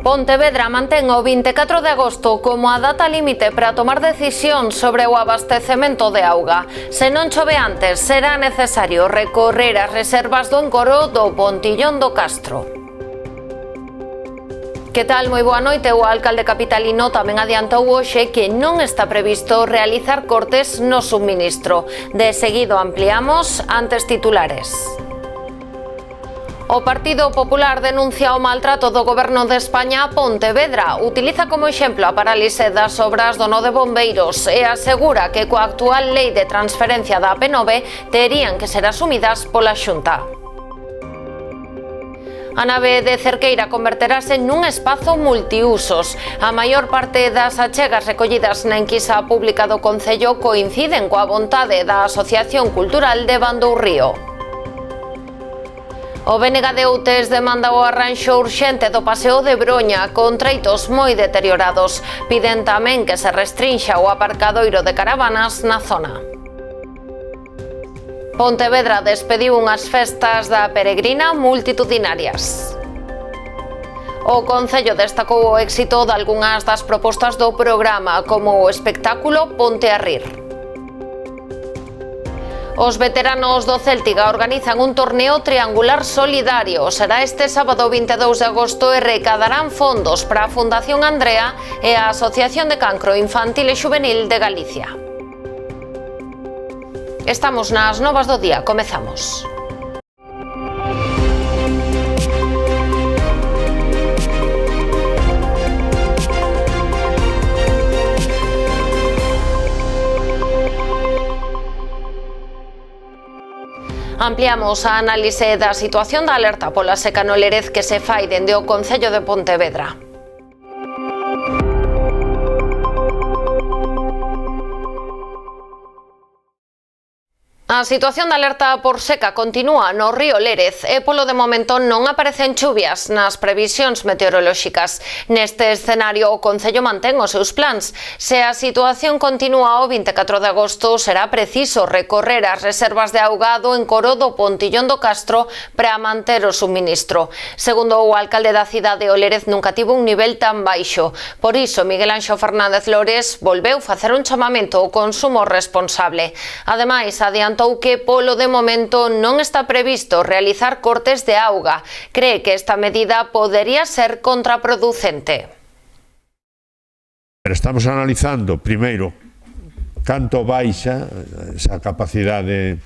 Pontevedra mantén o 24 de agosto como a data límite para tomar decisión sobre o abastecemento de auga. Se non chove antes, será necesario recorrer as reservas do encoro do Pontillón do Castro. Que tal? Moi boa noite. O alcalde capitalino tamén adiantou hoxe que non está previsto realizar cortes no suministro. De seguido ampliamos antes titulares. O Partido Popular denuncia o maltrato do Goberno de España a Pontevedra. Utiliza como exemplo a parálise das obras do nó de bombeiros e asegura que coa actual lei de transferencia da AP9 terían que ser asumidas pola Xunta. A nave de Cerqueira converterase nun espazo multiusos. A maior parte das achegas recollidas na enquisa pública do Concello coinciden coa vontade da Asociación Cultural de Bandourrío. O BNG de Outes demanda o arranxo urxente do paseo de Broña con treitos moi deteriorados. Piden tamén que se restrinxa o aparcadoiro de caravanas na zona. Pontevedra despediu unhas festas da peregrina multitudinarias. O Concello destacou o éxito de algunhas das propostas do programa, como o espectáculo Ponte a Rir. Os veteranos do Céltiga organizan un torneo triangular solidario. Será este sábado 22 de agosto e recadarán fondos para a Fundación Andrea e a Asociación de Cancro Infantil e Xuvenil de Galicia. Estamos nas novas do día, comezamos. Ampliamos a análise da situación da alerta pola seca no Lérez que se fai dende o Concello de Pontevedra. A situación de alerta por seca continúa no río Lérez e polo de momento non aparecen chuvias nas previsións meteorolóxicas. Neste escenario o Concello mantén os seus plans. Se a situación continúa o 24 de agosto será preciso recorrer as reservas de auga do encoro do Pontillón do Castro para manter o suministro. Segundo o alcalde da cidade, o Lérez nunca tivo un nivel tan baixo. Por iso, Miguel Anxo Fernández Lores volveu facer un chamamento ao consumo responsable. Ademais, adiantou que polo de momento non está previsto realizar cortes de auga. Cree que esta medida podería ser contraproducente. Estamos analizando, primeiro, canto baixa esa capacidade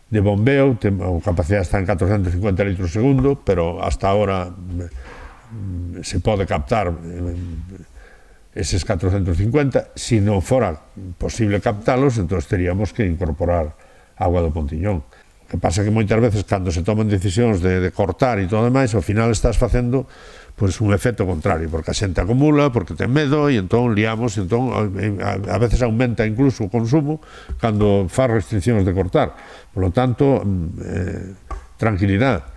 de bombeo. A capacidade está en 450 litros segundo, pero hasta ahora se pode captar eses 450. Si non fora posible captalos, entón teríamos que incorporar agua do Pontillón. O que pasa que moitas veces cando se toman decisións de cortar e todo demais, ao final estás facendo un efecto contrario, porque a xente acumula, porque ten medo e entón liamos, e entón a veces aumenta incluso o consumo cando faz restriccións de cortar. Por lo tanto, tranquilidade.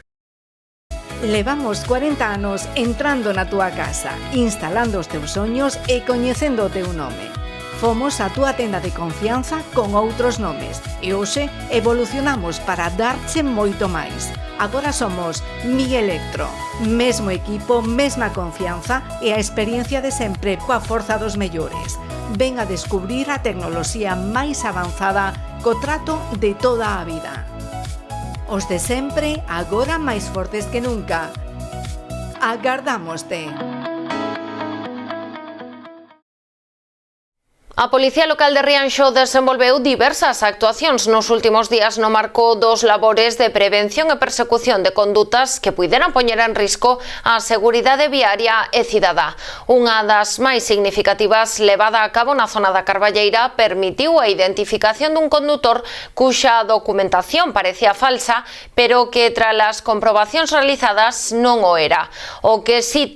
Levamos 40 anos entrando na túa casa, instalando os teus soños e coñecendo o teu nome. Fomos a túa tenda de confianza con outros nomes e hoxe evolucionamos para darche moito máis. Agora somos Mielectro, mesmo equipo, mesma confianza e a experiencia de sempre coa forza dos mellores. Ven a descubrir a tecnoloxía máis avanzada co trato de toda a vida. Os de sempre, agora máis fortes que nunca. Agardámoste. A Policía Local de Rianxo desenvolveu diversas actuacións nos últimos días no marco dos labores de prevención e persecución de condutas que puideran poñer en risco a seguridade viaria e cidadá. Unha das máis significativas levada a cabo na zona da Carballeira permitiu a identificación dun condutor cuxa documentación parecía falsa, pero que tras as comprobacións realizadas non o era. O que si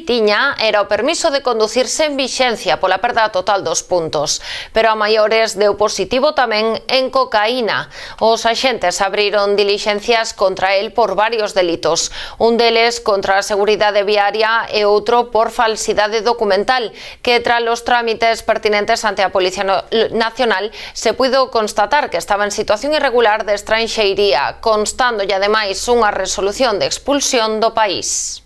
tiña era o permiso de conducir sen vixencia pola perda total dos puntos, pero a maiores deu positivo tamén en cocaína. Os axentes abriron dilixencias contra el por varios delitos, un deles contra a seguridade viaria e outro por falsidade documental, que tras os trámites pertinentes ante a Policía Nacional se puido constatar que estaba en situación irregular de estranxeiría, constándolle ademais unha resolución de expulsión do país.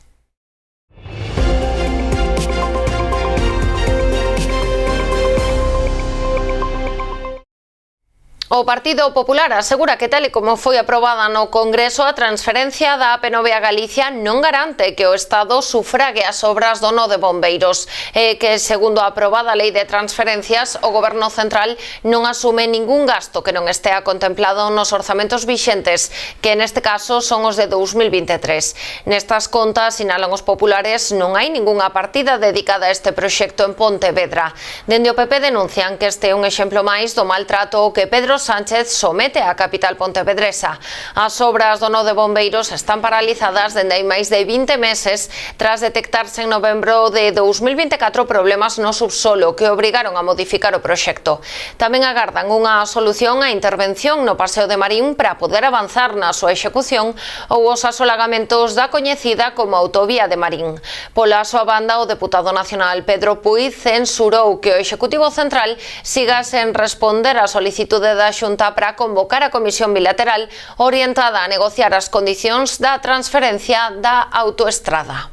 O Partido Popular asegura que tal e como foi aprobada no Congreso, a transferencia da AP9 a Galicia non garante que o Estado sufrague as obras do nó de bombeiros, e que, segundo a aprobada Lei de Transferencias, o Goberno Central non asume ningún gasto que non estea contemplado nos orzamentos vixentes, que neste caso son os de 2023. Nestas contas, sinalan os populares, non hai ningunha partida dedicada a este proxecto en Pontevedra. Dende o PP denuncian que este é un exemplo máis do maltrato que Pedro Sánchez somete á capital pontevedresa. As obras do nó de bombeiros están paralizadas dende hai máis de 20 meses tras detectarse en novembro de 2024 problemas no subsolo que obrigaron a modificar o proxecto. Tamén agardan unha solución á intervención no Paseo de Marín para poder avanzar na súa execución ou os asolagamentos da coñecida como Autovía de Marín. Pola súa banda, o deputado nacional Pedro Puig censurou que o Executivo Central siga sen responder á solicitude da Xunta para convocar a comisión bilateral orientada a negociar as condicións da transferencia da autoestrada.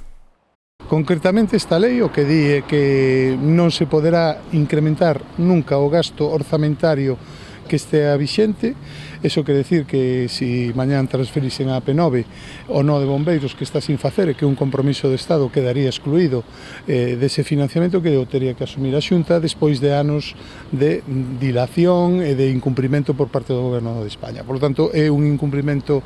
Concretamente, esta lei o que di é que non se poderá incrementar nunca o gasto orzamentario que estea vixente. Eso quere decir que se mañán transferisen a AP9 o nó de bombeiros que está sin facer e que un compromiso de Estado quedaría excluído dese financiamento que o tería que asumir a Xunta despois de anos de dilación e de incumprimento por parte do Goberno de España. Por lo tanto, é un incumprimento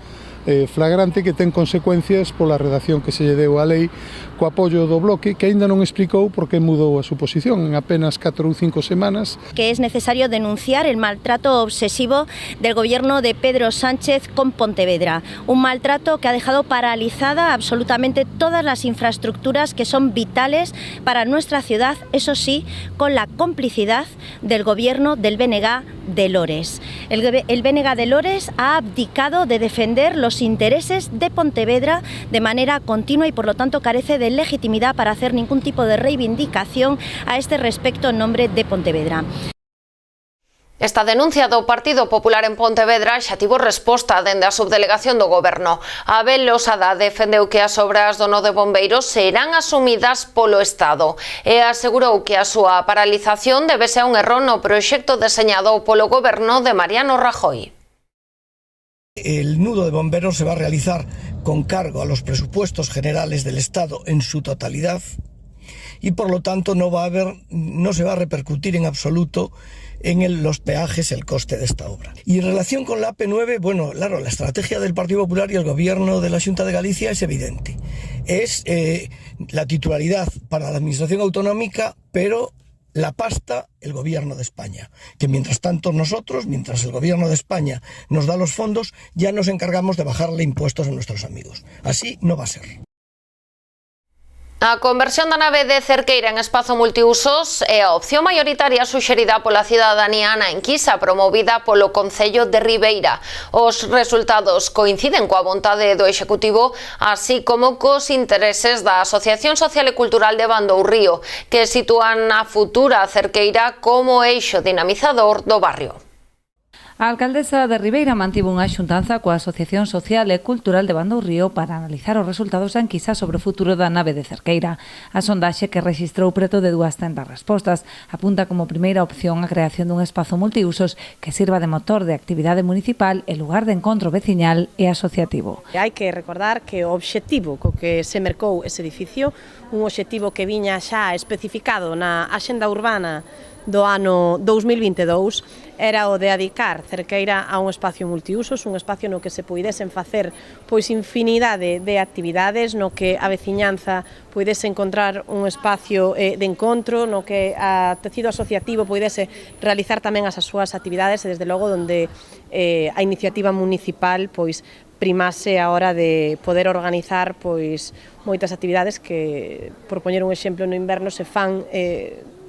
flagrante que ten consecuencias pola redacción que se lle deu á lei co apoio do Bloque, que aínda non explicou por que mudou a súa posición en apenas 4 ou 5 semanas. Que es necesario denunciar el maltrato obsesivo del gobierno de Pedro Sánchez con Pontevedra, un maltrato que ha dejado paralizada absolutamente todas las infraestructuras que son vitales para nuestra ciudad, eso sí, con la complicidad del gobierno del BNG de Lores. El BNG de Lores ha abdicado de defender los intereses de Pontevedra de manera continua y por lo tanto carece de legitimidad para hacer ningún tipo de reivindicación a este respecto en nombre de Pontevedra. Esta denuncia do Partido Popular en Pontevedra xa tivo resposta dende a subdelegación do Goberno. Abel Losada defendeu que as obras do nó de bombeiros serán asumidas polo Estado e asegurou que a súa paralización debese a un erro no proxecto deseñado polo Goberno de Mariano Rajoy. El nudo de bomberos se va a realizar con cargo a los presupuestos generales del Estado en su totalidad y por lo tanto no se va a repercutir en absoluto en los peajes el coste de esta obra. Y en relación con la AP9, bueno, claro, la estrategia del Partido Popular y el Gobierno de la Xunta de Galicia es evidente. Es la titularidad para la Administración Autonómica, pero la pasta el Gobierno de España, que mientras tanto mientras el Gobierno de España nos da los fondos, ya nos encargamos de bajarle impuestos a nuestros amigos. Así no va a ser. A conversión da nave de Cerqueira en espazo multiusos é a opción maioritaria suxerida pola cidadanía na enquisa promovida polo Concello de Ribeira. Os resultados coinciden coa vontade do Executivo, así como cos intereses da Asociación Social e Cultural de Bandourrío, que sitúan a futura Cerqueira como eixo dinamizador do barrio. A alcaldesa de Ribeira mantivo unha xuntanza coa Asociación Social e Cultural de Bandourrío para analizar os resultados da enquisa sobre o futuro da nave de Cerqueira. A sondaxe, que rexistrou preto de 200 respostas, apunta como primeira opción a creación dun espazo multiusos que sirva de motor de actividade municipal e lugar de encontro veciñal e asociativo. Hai que recordar que o obxectivo co que se mercou ese edificio, un obxectivo que viña xa especificado na Axenda Urbana do ano 2022, era o de adicar Cerqueira a un espacio multiusos, un espacio no que se puidesen facer pois infinidade de actividades, no que a veciñanza puidese encontrar un espacio de encontro, no que a tecido asociativo puidese realizar tamén as súas actividades e desde logo onde a iniciativa municipal pois primase a hora de poder organizar pois moitas actividades que, por poñer un exemplo, no inverno se fan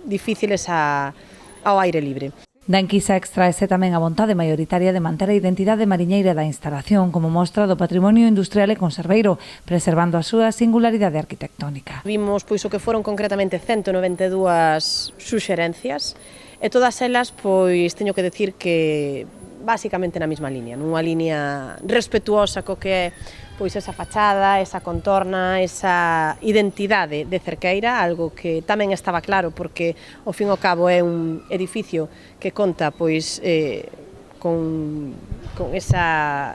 difíciles ao aire libre. Da enquisa extraese tamén a vontade maioritaria de manter a identidade mariñeira da instalación como mostra do patrimonio industrial e conserveiro, preservando a súa singularidade arquitectónica. Vimos pois o que foron concretamente 192 suxerencias e todas elas pois teño que decir que basicamente na mesma línea, nunha línea respetuosa co que é pois esa fachada, esa contorna, esa identidade de Cerqueira, algo que tamén estaba claro porque ao fin e ao cabo é un edificio que conta pois con esa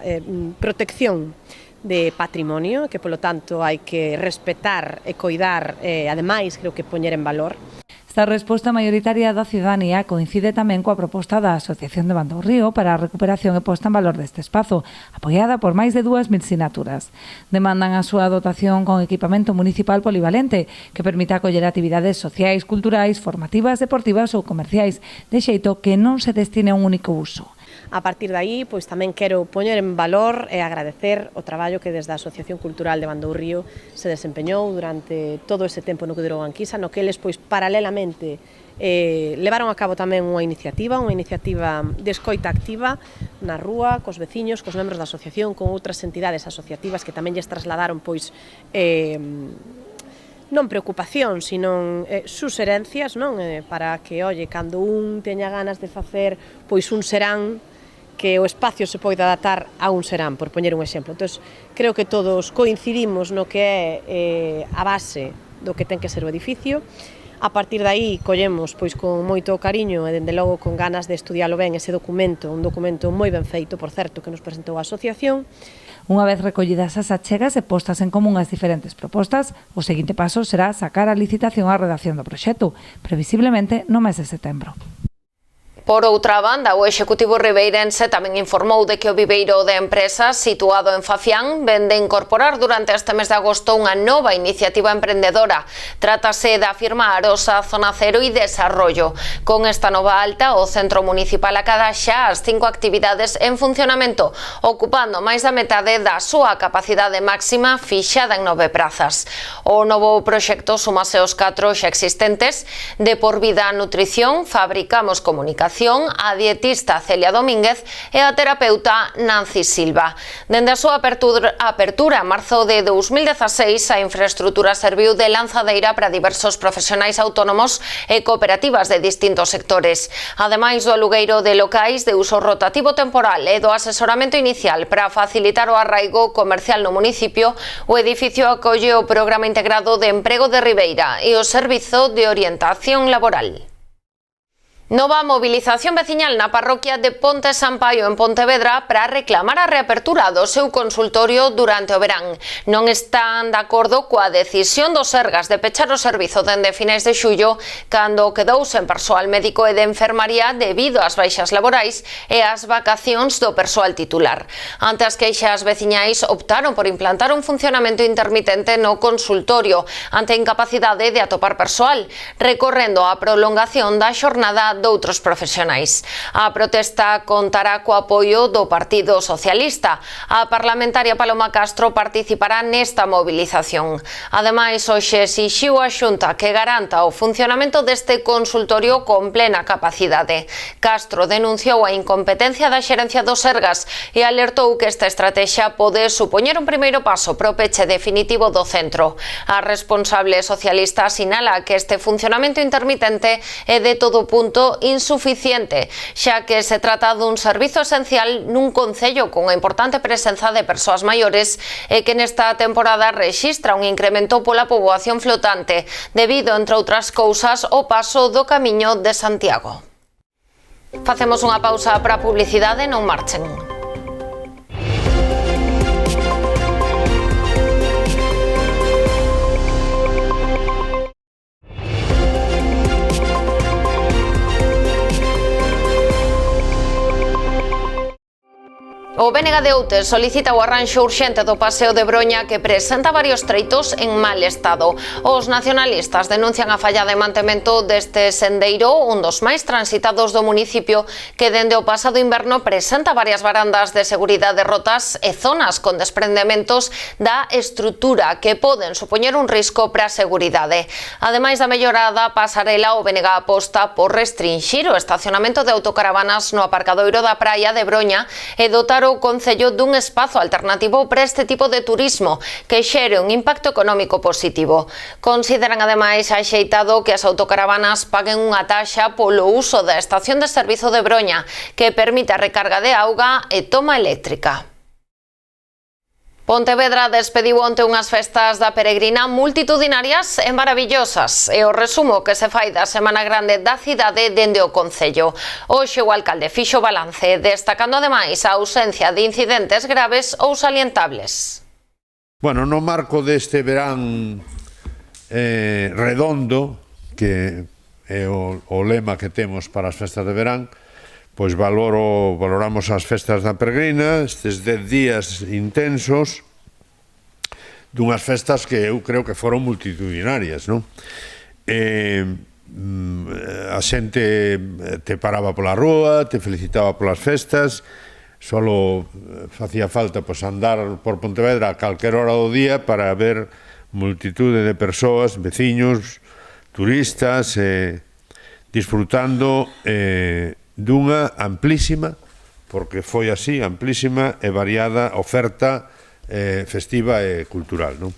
protección de patrimonio que, polo tanto, hai que respetar e coidar e, ademais, creo que poñer en valor. Esta resposta maioritaria da ciudadanía coincide tamén coa proposta da Asociación de Bando Río para a recuperación e posta en valor deste espazo, apoiada por máis de 2.000 sinaturas. Demandan a súa dotación con equipamento municipal polivalente que permita acoller actividades sociais, culturais, formativas, deportivas ou comerciais, de xeito que non se destine a un único uso. A partir de aí, pois tamén quero poñer en valor e agradecer o traballo que desde a Asociación Cultural de Bando Río se desempeñou durante todo ese tempo no que durou a Anquisa, no que eles, pois, paralelamente, levaron a cabo tamén unha iniciativa de escoita activa na rúa, cos veciños, cos membros da asociación, con outras entidades asociativas que tamén lles trasladaron, pois, non preocupación, sino suxerencias, non? Para que, olle, cando un teña ganas de facer, pois, un serán, que o espacio se poida adaptar a un serán, por poñer un exemplo. Entón, creo que todos coincidimos no que é a base do que ten que ser o edificio. A partir de aí, collemos, pois, con moito cariño e, dende logo, con ganas de estudialo ben ese documento, un documento moi ben feito, por certo, que nos presentou a asociación. Unha vez recollidas as achegas e postas en común as diferentes propostas, o seguinte paso será sacar a licitación á redacción do proxecto, previsiblemente no mes de setembro. Por outra banda, o Executivo ribeirense tamén informou de que o viveiro de empresas situado en Fafián vende incorporar durante este mes de agosto unha nova iniciativa emprendedora. Trátase da firma Arosa Zona Cero e Desarrollo. Con esta nova alta, o Centro Municipal acada xa as 5 actividades en funcionamento, ocupando máis da metade da súa capacidade máxima fixada en 9 prazas. O novo proxecto sumase aos 4 xa existentes de Por Vida Nutrición, Fabricamos Comunicación, a dietista Celia Domínguez e a terapeuta Nancy Silva. Dende a súa apertura en marzo de 2016, a infraestrutura serviu de lanzadeira para diversos profesionais autónomos e cooperativas de distintos sectores. Ademais do alugueiro de locais de uso rotativo temporal e do asesoramento inicial para facilitar o arraigo comercial no municipio, o edificio acolle o Programa Integrado de Emprego de Ribeira e o Servizo de Orientación Laboral. Nova movilización veciñal na parroquia de Ponte Sampaio en Pontevedra para reclamar a reapertura do seu consultorio durante o verán. Non están de acordo coa decisión dos Sergas de pechar o servizo dende finais de xullo, cando quedou sen persoal médico e de enfermaría debido ás baixas laborais e ás vacacións do persoal titular. Ante as queixas veciñais, optaron por implantar un funcionamento intermitente no consultorio ante a incapacidade de atopar persoal, recorrendo a prolongación da xornada doutros profesionais. A protesta contará co apoio do Partido Socialista. A parlamentaria Paloma Castro participará nesta movilización. Ademais, hoxe exixiu a Xunta que garanta o funcionamento deste consultorio con plena capacidade. Castro denunciou a incompetencia da xerencia dos Sergas e alertou que esta estrategia pode supoñer un primeiro paso pro peche definitivo do centro. A responsable socialista sinala que este funcionamento intermitente é de todo punto insuficiente, xa que se trata dun servizo esencial nun concello con unha importante presenza de persoas maiores e que nesta temporada rexistra un incremento pola poboación flotante, debido, entre outras cousas, ao paso do Camiño de Santiago. Facemos unha pausa para a publicidade, non marchen. O BNG de Outes solicita o arranxo urxente do paseo de Broña que presenta varios treitos en mal estado. Os nacionalistas denuncian a falla de mantemento deste sendeiro, un dos máis transitados do municipio, que dende o pasado inverno presenta varias barandas de seguridade rotas e zonas con desprendementos da estrutura que poden supoñer un risco para a seguridade. Ademais da mellorada pasarela, o BNG aposta por restringir o estacionamento de autocaravanas no aparcadoiro da praia de Broña e dotar o Concello dun espazo alternativo para este tipo de turismo que xere un impacto económico positivo. Consideran ademais axeitado que as autocaravanas paguen unha taxa polo uso da estación de servizo de Broña que permite a recarga de auga e toma eléctrica. Pontevedra despediu onte unhas festas da peregrina multitudinarias e maravillosas. É o resumo que se fai da Semana Grande da cidade dende o Concello. Hoxe o alcalde fixo balance, destacando ademais a ausencia de incidentes graves ou salientables. Bueno, no marco deste verán redondo, que é o lema que temos para as festas de verán, pois valoramos as festas da peregrina, estes 10 días intensos, dunhas festas que eu creo que foron multitudinarias, non? A xente te paraba pola rúa, te felicitaba polas festas, solo facía falta andar por Pontevedra a calquera hora do día para ver multitude de persoas, veciños, turistas, disfrutando dunha amplísima, porque foi así, amplísima e variada oferta festiva e cultural, non?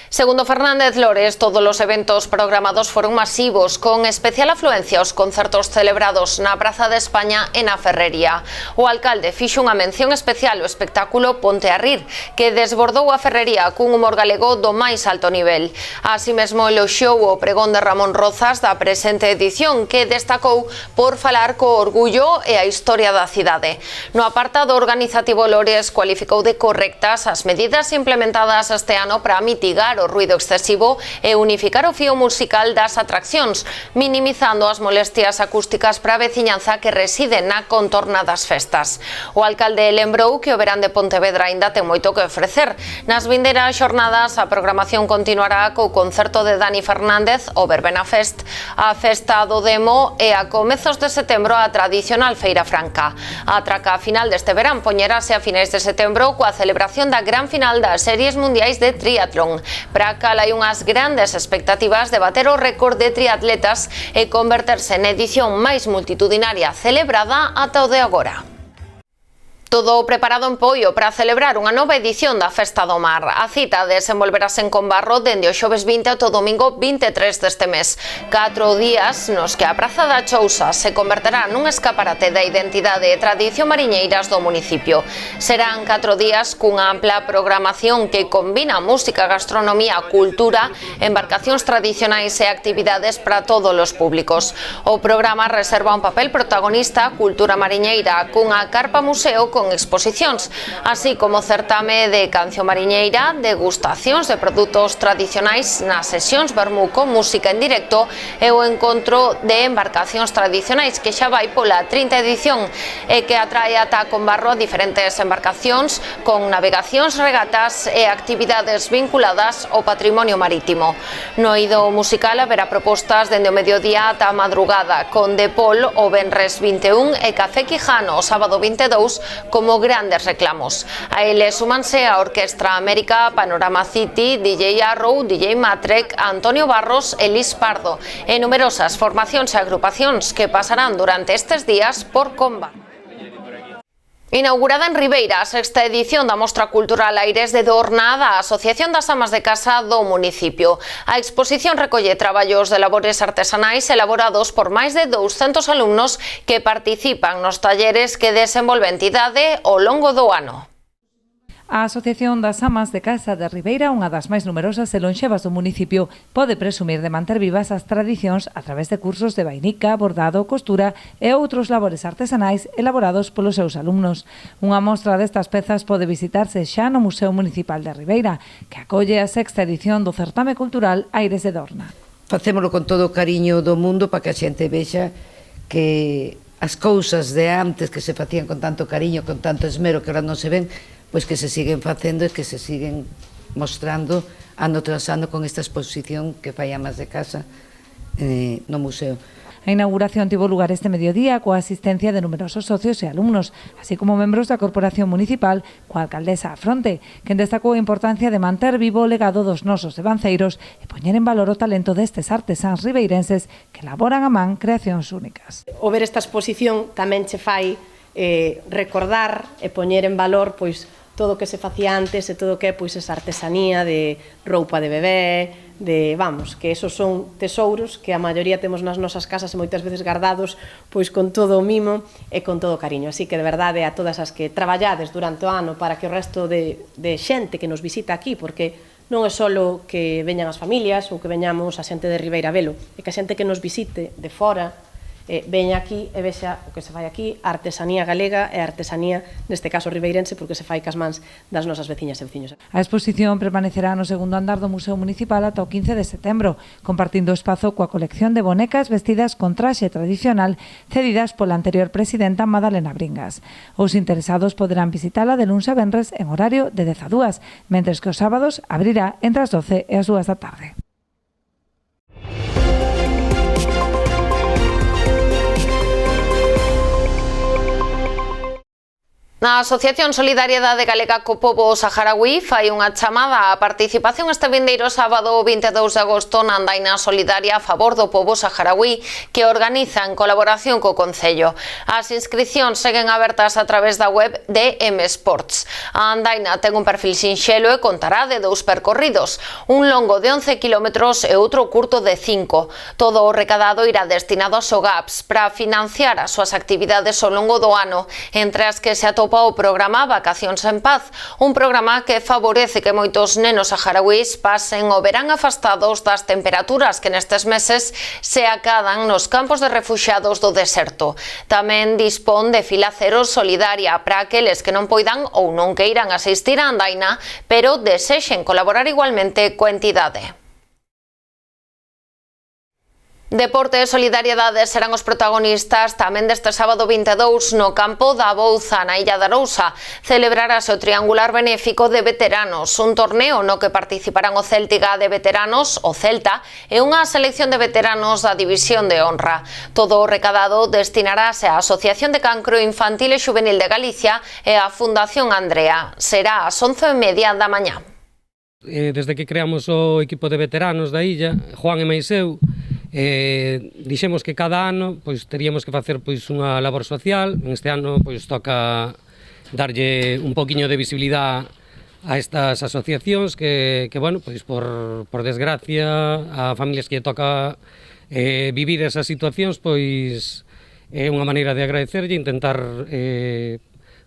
Segundo Fernández Lores, todos os eventos programados foron masivos, con especial afluencia aos concertos celebrados na Praza de España e na Ferrería. O alcalde fixo unha mención especial ao espectáculo Ponte a Rir, que desbordou a Ferrería cun humor galego do máis alto nivel. Así mesmo eloxiou o pregón de Ramón Rozas da presente edición, que destacou por falar co orgullo e a historia da cidade. No apartado organizativo, Lores cualificou de correctas as medidas implementadas este ano para mitigar o ruido excesivo e unificar o fío musical das atraccións, minimizando as molestias acústicas para a veciñanza que reside na contorna das festas. O alcalde lembrou que o verán de Pontevedra aínda ten moito que ofrecer. Nas vindeiras xornadas a programación continuará co concerto de Dani Fernández, o Verbena Fest, a festa do Demo e a comezos de setembro a tradicional Feira Franca. A traca final deste verán poñerase a finais de setembro coa celebración da gran final das Series Mundiais de Triatlón. Para a cal hai unhas grandes expectativas de bater o récord de triatletas e converterse na edición máis multitudinaria celebrada ata o de agora. Todo preparado en Poio para celebrar unha nova edición da Festa do Mar. A cita desenvolverase en Combarro dende o xoves 20 ata o domingo 23 deste mes. 4 días nos que a Praza da Chousa se converterá nun escaparate da identidade e tradición mariñeiras do municipio. Serán 4 días cunha ampla programación que combina música, gastronomía, cultura, embarcacións tradicionais e actividades para todos os públicos. O programa reserva un papel protagonista a cultura mariñeira cunha carpa museo con exposicións, así como certame de canción mariñeira, degustacións de produtos tradicionais nas sesións vermú con música en directo e o encontro de embarcacións tradicionais que xa vai pola 30 edición e que atrae ata Combarro a diferentes embarcacións con navegacións, regatas e actividades vinculadas ao patrimonio marítimo. No eido musical haberá propostas dende o mediodía ata a madrugada, con Depol o venres 21 e Café Quijano o sábado 22 como grandes reclamos. A eles súmanse a Orquestra América, Panorama City, DJ Arrow, DJ Matrek, Antonio Barros e Lis Pardo e numerosas formacións e agrupacións que pasarán durante estes días por Combarro. Inaugurada en Ribeira a 6ª edición da Mostra Cultural Aires de Dorna da Asociación das Amas de Casa do municipio. A exposición recolle traballos de labores artesanais elaborados por máis de 200 alumnos que participan nos talleres que desenvolve a entidade ao longo do ano. A Asociación das Amas de Casa de Ribeira, unha das máis numerosas e lonxevas do municipio, pode presumir de manter vivas as tradicións a través de cursos de vainica, bordado, costura e outros labores artesanais elaborados polos seus alumnos. Unha mostra destas pezas pode visitarse xa no Museo Municipal de Ribeira, que acolle a 6ª edición do certame cultural Aires de Dorna. Facémolo con todo o cariño do mundo para que a xente vexa que as cousas de antes que se facían con tanto cariño, con tanto esmero que ahora non se ven, pois que se siguen facendo e que se siguen mostrando ano tras ano con esta exposición que fai Amas de Casa no museo. A inauguración tivo lugar este mediodía coa asistencia de numerosos socios e alumnos, así como membros da Corporación Municipal, coa alcaldesa á fronte, quen destacou a importancia de manter vivo o legado dos nosos devanceiros e poñer en valor o talento destes artesáns ribeirenses que elaboran a man creacións únicas. O ver esta exposición tamén che fai recordar e poñer en valor pois todo o que se facía antes e todo o que é pois esa artesanía de roupa de bebé, que esos son tesouros que a maioría temos nas nosas casas e moitas veces guardados pois con todo o mimo e con todo o cariño. Así que de verdade a todas as que traballades durante o ano para que o resto de xente que nos visita aquí, porque non é só que veñan as familias ou que veñamos a xente de Ribeira Velo, é que a xente que nos visite de fora veña aquí e vexa o que se fai aquí, a artesanía galega e a artesanía, neste caso ribeirense, porque se fai cas mans das nosas veciñas e veciños. A exposición permanecerá no segundo andar do Museo Municipal ata o 15 de setembro, compartindo espazo coa colección de bonecas vestidas con traxe tradicional cedidas pola anterior presidenta Madalena Bringas. Os interesados poderán visitala de luns a venres en horario de 10 a 2, mentres que os sábados abrirá entre as 12 e as 2 da tarde. A Asociación Solidariedade Galega co Pobo Saharaui fai unha chamada á participación este vindeiro sábado 22 de agosto na andaina solidaria a favor do pobo saharaui que organiza en colaboración co Concello. As inscripcións seguen abertas a través da web de M Sports. A andaina ten un perfil sinxelo e contará de 2 percorridos, un longo de 11 km e outro curto de 5. Todo o recadado irá destinado a SOGAPS para financiar as súas actividades ao longo do ano, entre as que se atopa o programa Vacacións en Paz, un programa que favorece que moitos nenos saharauís pasen o verán afastados das temperaturas que nestes meses se acadan nos campos de refuxiados do deserto. Tamén dispón de fila cero solidaria para aqueles que non poidan ou non queiran asistir á andaina, pero desexen colaborar igualmente coa entidade. Deporte e solidariedade serán os protagonistas tamén deste sábado 22 no campo da Bouza, na Illa da Arousa. Celebrarase o triangular benéfico de veteranos, un torneo no que participarán o Céltiga de veteranos, o Celta, e unha selección de veteranos da División de Honra. Todo o recadado destinarase á Asociación de Cancro Infantil e Xuvenil de Galicia e á Fundación Andrea. Será ás 11:30 da mañá. Desde que creamos o equipo de veteranos da illa, Juan e máis eu, dixemos que cada ano teríamos que facer unha labor social. Este ano toca darlle un poquinho de visibilidade a estas asociacións que por desgracia a familias que toca vivir esas situacións, é unha maneira de agradecerlle e intentar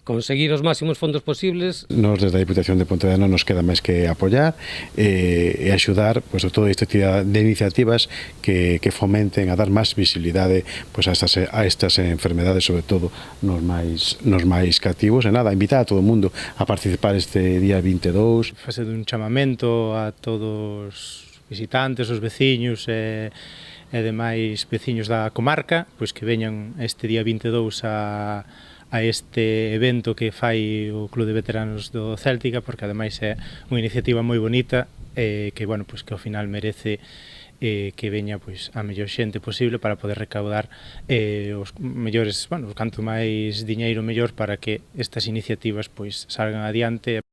conseguir os máximos fondos posibles. Nos desde a Diputación de Pontevedra non nos queda máis que apoiar e axudar todo este tipo de iniciativas que fomenten a dar máis visibilidade a estas enfermedades, sobre todo nos máis cativos. E nada, invitar a todo o mundo a participar este día 22. Fase un chamamento a todos os visitantes, os veciños e demais veciños da comarca, que veñan este día 22 a este evento que fai o Club de Veteranos do Céltica, porque ademais é unha iniciativa moi bonita que ao final merece que veña a mellor xente posible para poder recaudar os mellores, canto máis diñeiro mellor para que estas iniciativas salgan adiante.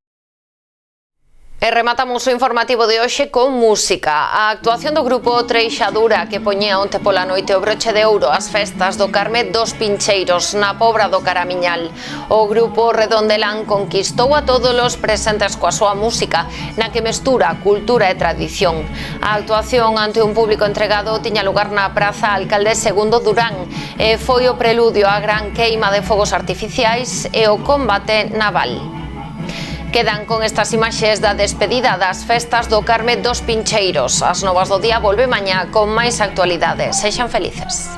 E rematamos o informativo de hoxe con música. A actuación do grupo Treixadura que poñía onte pola noite o broche de ouro ás festas do Carme dos Pincheiros na Pobra do Caramiñal. O grupo Redondelán conquistou a todos os presentes coa súa música, na que mestura cultura e tradición. A actuación ante un público entregado tiña lugar na Praza Alcalde II Durán e foi o preludio á gran queima de fogos artificiais e o combate naval. Quedan con estas imaxes da despedida das festas do Carme dos Pincheiros. As novas do día volve mañá con máis actualidade. Sexan felices.